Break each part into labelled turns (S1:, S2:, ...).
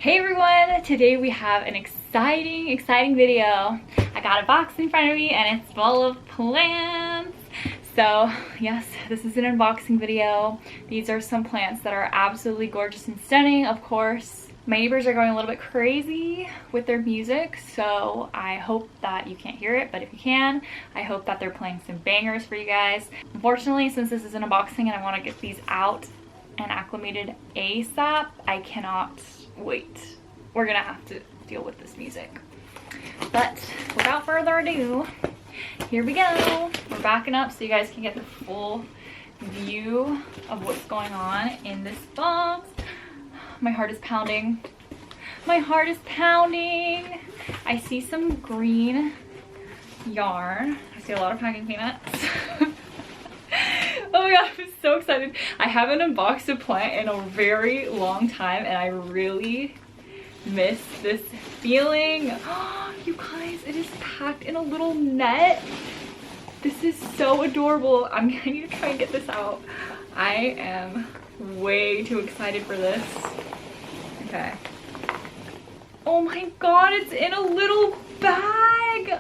S1: Hey everyone, today we have an exciting video. I got a box in front of me and it's full of plants. So yes, this is an unboxing video. These are some plants that are absolutely gorgeous and stunning. Of course, my neighbors are going a little bit crazy with their music, so I hope that you can't hear it, but if you can, I hope that they're playing some bangers for you guys. Unfortunately, since this is an unboxing and I want to get these out and acclimated ASAP, I cannot wait. We're gonna have to deal with this music. But without further ado, here we go. We're backing up so you guys can get the full view of what's going on in this box. My heart is pounding. My heart is pounding. I see some green yarn. I see a lot of packing peanuts. Oh my god, I'm so excited. I haven't unboxed a plant in a very long time and I really miss this feeling. Oh, you guys, it is packed in a little net. This is so adorable. I need to try and get this out. I am way too excited for this. Okay. Oh my god, it's in a little bag.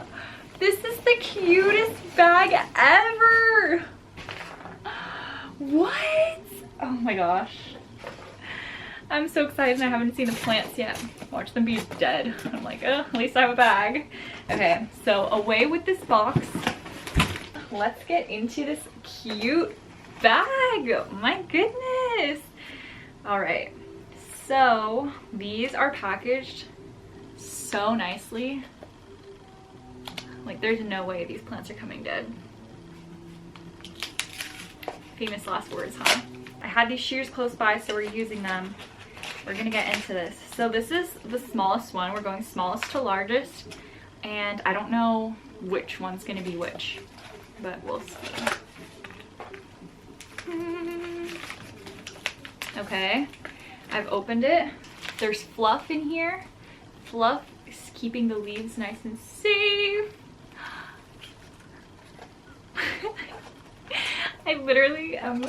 S1: This is the cutest bag ever. What? Oh my gosh. I'm so excited and I haven't seen the plants yet. Watch them be dead. I'm like, oh, at least I have a bag. Okay, so away with this box. Let's get into this cute bag. My goodness. All right, so these are packaged so nicely. Like, there's no way these plants are coming dead. Famous last words, huh? I had these shears close by, so we're using them. We're gonna get into this. So this is the smallest one. We're going smallest to largest, and I don't know which one's gonna be which, but we'll see. Okay, I've opened it. There's fluff in here. Fluff is keeping the leaves nice and safe. I literally am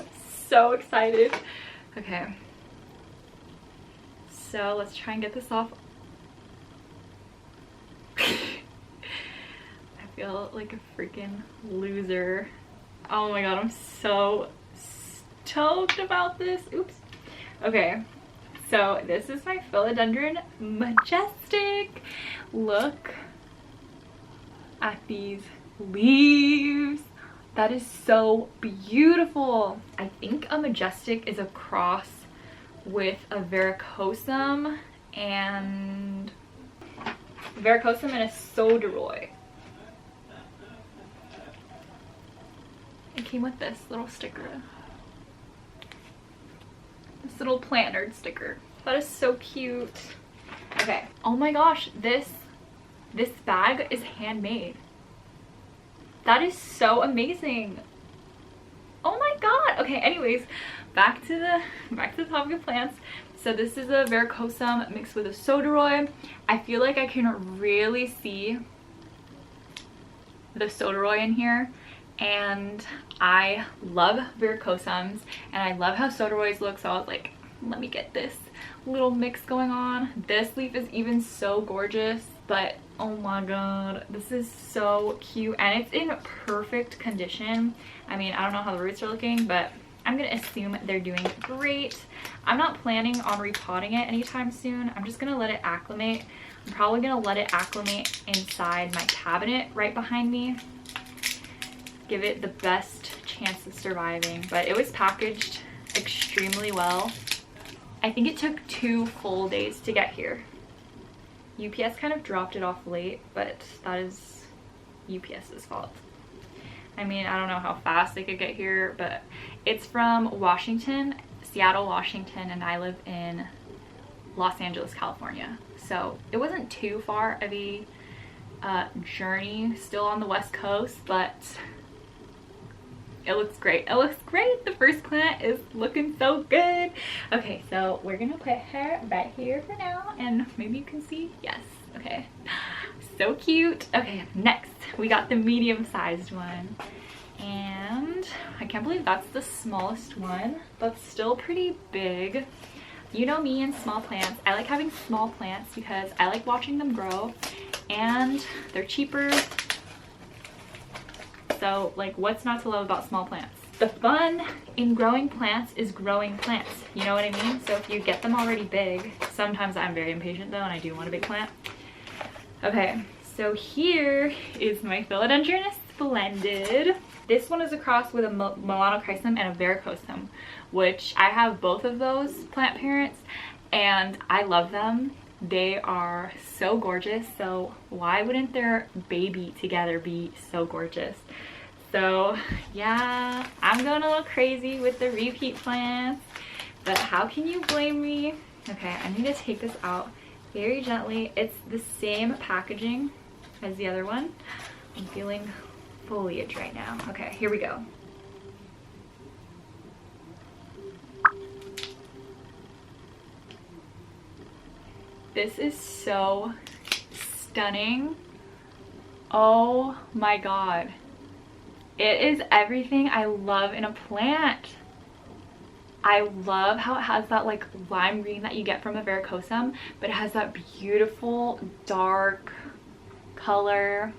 S1: so excited. Okay. So let's try and get this off. I feel like a freaking loser. Oh my god, I'm so stoked about this. Oops. Okay. So this is my Philodendron Majestic. Look at these leaves. That is so beautiful. I think a majestic is a cross with a varicosum and a soderoy. It came with this little sticker. This little plant nerd sticker. That is so cute. Okay. Oh my gosh, this bag is handmade. That is so amazing. Oh my god. Okay, anyways, back to the topic of plants. So this is a varicosum mixed with a soderoy. I feel like I can really see the soderoy in here, and I love varicosums and I love how soderoys look, so I was like, let me get this little mix going on. This leaf is even so gorgeous, but oh my god, this is so cute and it's in perfect condition. I mean, I don't know how the roots are looking, but I'm gonna assume they're doing great. I'm not planning on repotting it anytime soon. I'm just gonna let it acclimate. I'm probably gonna let it acclimate inside my cabinet right behind me. Give it the best chance of surviving, but it was packaged extremely well. I think it took 2 full days to get here. UPS kind of dropped it off late, but that is UPS's fault. I mean, I don't know how fast they could get here, but it's from Washington, Seattle, Washington, and I live in Los Angeles, California. So it wasn't too far of a journey, still on the West Coast, but it looks great. It looks great. The first plant is looking so good. Okay, so we're gonna put her right here for now, and maybe you can see. Yes. Okay. So cute. Okay, next we got the medium-sized one, and I can't believe that's the smallest one. That's still pretty big. You know me and small plants. I like having small plants because I like watching them grow and they're cheaper. So like, what's not to love about small plants? The fun in growing plants is growing plants. You know what I mean? So if you get them already big, sometimes I'm very impatient though and I do want a big plant. Okay, so here is my Philodendron Splendid. This one is a cross with a melanochrysum and a varicosum, which I have both of those plant parents and I love them. They are so gorgeous, so why wouldn't their baby together be so gorgeous? So yeah, I'm going a little crazy with the repeat plants, but how can you blame me? Okay, I need to take this out very gently. It's the same packaging as the other one. I'm feeling foliage right now. Okay, here we go. This is so stunning. Oh my god. It is everything I love in a plant. I love how it has that like lime green that you get from a varicosum, but it has that beautiful dark color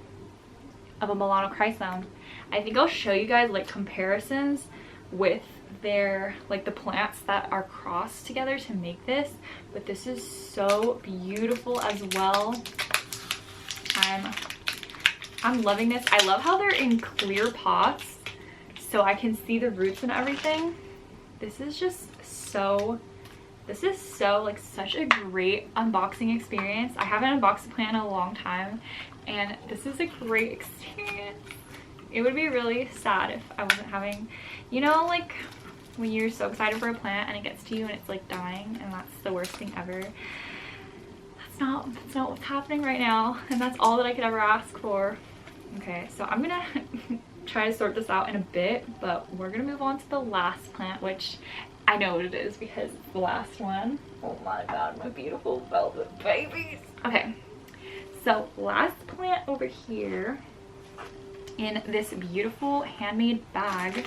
S1: of a melanochrysum. I think I'll show you guys like comparisons with their like the plants that are crossed together to make this, but this is so beautiful as well. I'm loving this. I love how they're in clear pots so I can see the roots and everything. This is so like such a great unboxing experience. I haven't unboxed a plant in a long time and this is a great experience. It would be really sad if I wasn't having, you know, like when you're so excited for a plant and it gets to you and it's like dying and that's the worst thing ever. That's not what's happening right now, and that's all that I could ever ask for. Okay, so I'm gonna try to sort this out in a bit, but we're gonna move on to the last plant, which I know what it is because it's the last one. Oh my god, my beautiful velvet babies. Okay, so last plant over here in this beautiful handmade bag.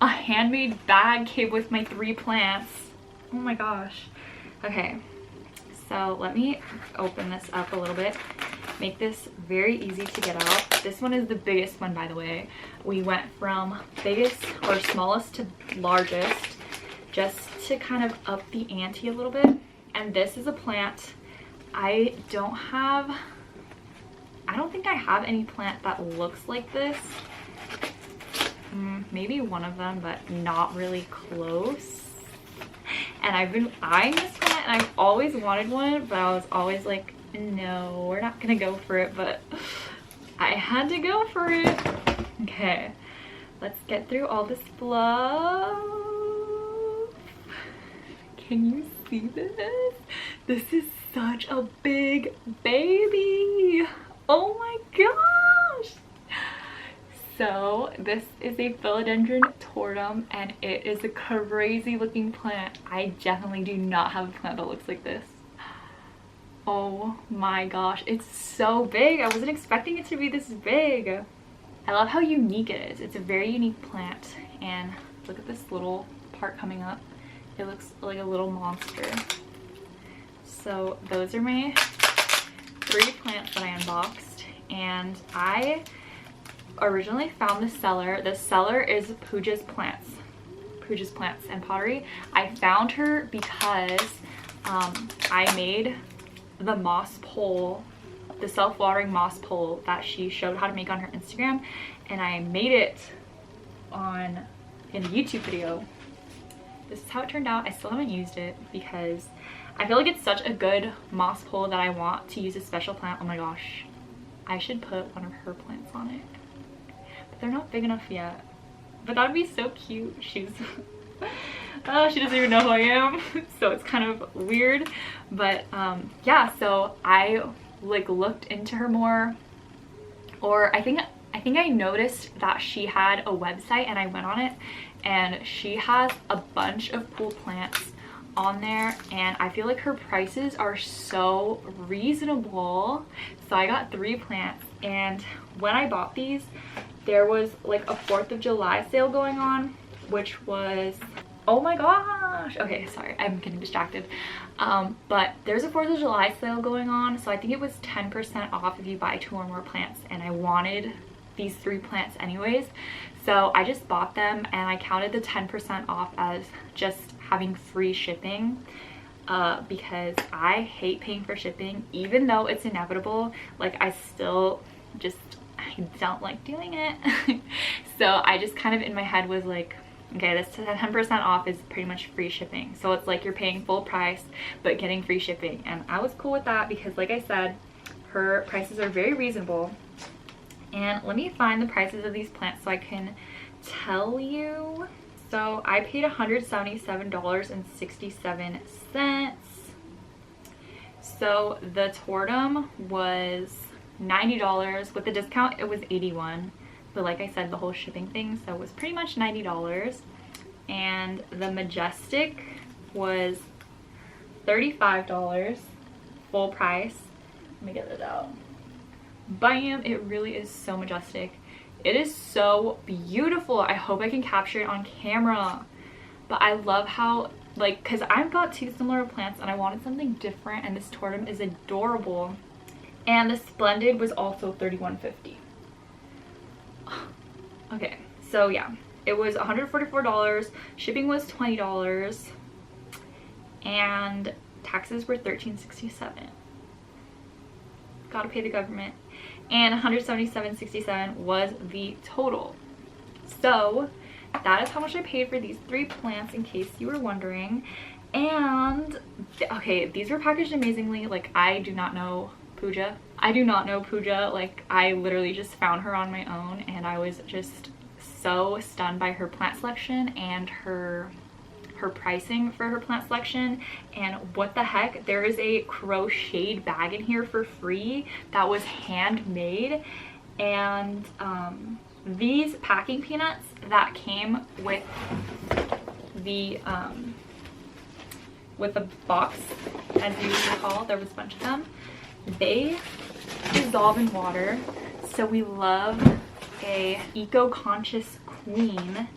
S1: A handmade bag came with my 3 plants. Oh my gosh. Okay, so let me open this up a little bit. Make this very easy to get out. This one is the biggest one, by the way. We went from biggest or smallest to largest just to kind of up the ante a little bit. And this is a plant I don't think I have any plant that looks like this. Maybe one of them, but not really close. And I've been eyeing this plant and I've always wanted one, but I was always like, no, we're not gonna go for it, but I had to go for it. Okay, let's get through all this fluff. Can you see this? This is such a big baby. Oh my gosh. So this is a Philodendron tortum and it is a crazy looking plant. I definitely do not have a plant that looks like this. Oh my gosh, it's so big. I wasn't expecting it to be this big. I love how unique it is. It's a very unique plant, and look at this little part coming up. It looks like a little monster. So those are my 3 plants that I unboxed, and I originally found the seller. The seller is Pooja's Plants and Pottery. I found her because I made the moss pole, the self-watering moss pole that she showed how to make on her Instagram, and I made it in a YouTube video. This is how it turned out. I still haven't used it because I feel like it's such a good moss pole that I want to use a special plant. Oh my gosh, I should put one of her plants on it, but they're not big enough yet. But that would be so cute. She's she doesn't even know who I am, so it's kind of weird. But yeah, so I like looked into her more, or I think I noticed that she had a website and I went on it, and she has a bunch of cool plants on there, and I feel like her prices are so reasonable. So I got 3 plants, and when I bought these, there was like a 4th of July sale going on, which was Oh my gosh. Okay, sorry, I'm getting distracted. But there's a 4th of July sale going on, so I think it was 10% off if you buy 2 or more plants, and I wanted these 3 plants anyways, so I just bought them, and I counted the 10% off as just having free shipping, because I hate paying for shipping. Even though it's inevitable, like, I still just, I don't like doing it. So I just kind of in my head was like, okay, this 10% off is pretty much free shipping. So it's like you're paying full price but getting free shipping. And I was cool with that because, like I said, her prices are very reasonable. And let me find the prices of these plants so I can tell you. So I paid $177.67. So the tortum was $90. With the discount, it was $81. But like I said, the whole shipping thing, so it was pretty much $90. And the majestic was $35 full price. Let me get it out. Bam! It really is so majestic. It is so beautiful. I hope I can capture it on camera. But I love how, like, because I've got 2 similar plants and I wanted something different, and this tortum is adorable. And the splendid was also $31.50. Okay, so yeah, it was $144, shipping was $20, and taxes were $13.67. Gotta pay the government. And $177.67 was the total. So that is how much I paid for these 3 plants, in case you were wondering. And okay, these were packaged amazingly. Like, I do not know Pooja. Like, I literally just found her on my own, and I was just so stunned by her plant selection and her pricing for her plant selection. And what the heck, there is a crocheted bag in here for free that was handmade. And these packing peanuts that came with the box, as you recall, there was a bunch of them. They dissolve in water, so we love a eco-conscious queen.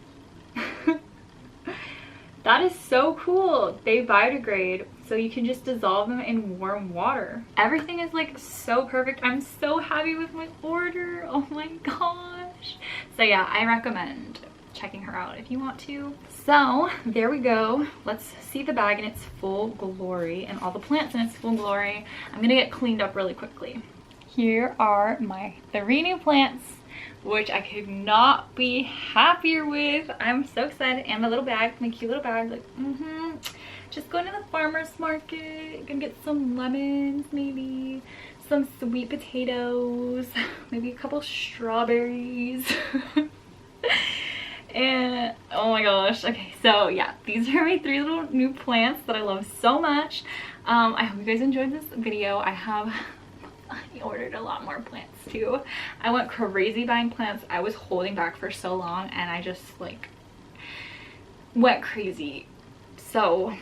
S1: That is so cool. They biodegrade, so you can just dissolve them in warm water. Everything is like so perfect. I'm so happy with my order. Oh my gosh. So yeah, I recommend checking her out if you want to. So there we go. Let's see the bag in its full glory and all the plants in its full glory. I'm gonna get cleaned up really quickly. Here are my 3 new plants, which I could not be happier with. I'm so excited. And my little bag, my cute little bag, like, just going to the farmer's market. Gonna get some lemons, maybe some sweet potatoes, maybe a couple strawberries. And oh my gosh. Okay, so yeah, these are my 3 little new plants that I love so much. I hope you guys enjoyed this video. I ordered a lot more plants too. I went crazy buying plants. I was holding back for so long, and I just like went crazy. So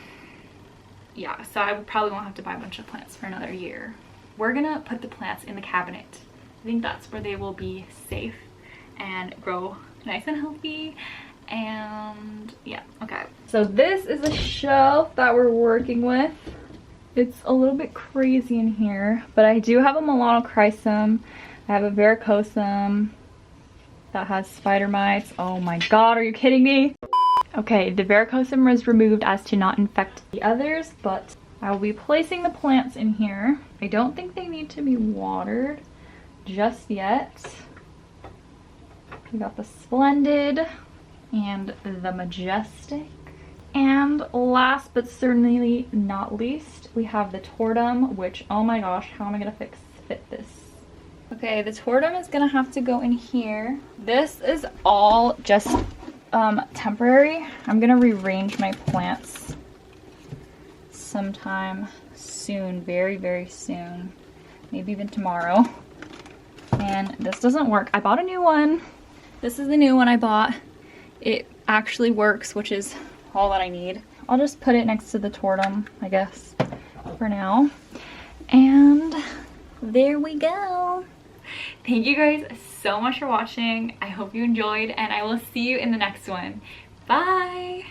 S1: yeah, so I probably won't have to buy a bunch of plants for another year. We're gonna put the plants in the cabinet. I think that's where they will be safe and grow nice and healthy. And yeah, okay, so this is a shelf that we're working with. It's a little bit crazy in here, but I do have a melanochrysum. I have a varicosum that has spider mites. Oh my god, are you kidding me? Okay, the varicosum was removed as to not infect the others, but I will be placing the plants in here. I don't think they need to be watered just yet. We got the splendid and the majestic. And last but certainly not least, we have the tortum, which, oh my gosh, how am I gonna fit this? Okay, the tortum is gonna have to go in here. This is all just temporary. I'm gonna rearrange my plants sometime soon, very, very soon. Maybe even tomorrow. And this doesn't work. I bought a new one. This is the new one I bought. It actually works, which is all that I need. I'll just put it next to the tortum, I guess, for now. And there we go. Thank you guys so much for watching. I hope you enjoyed, and I will see you in the next one. Bye!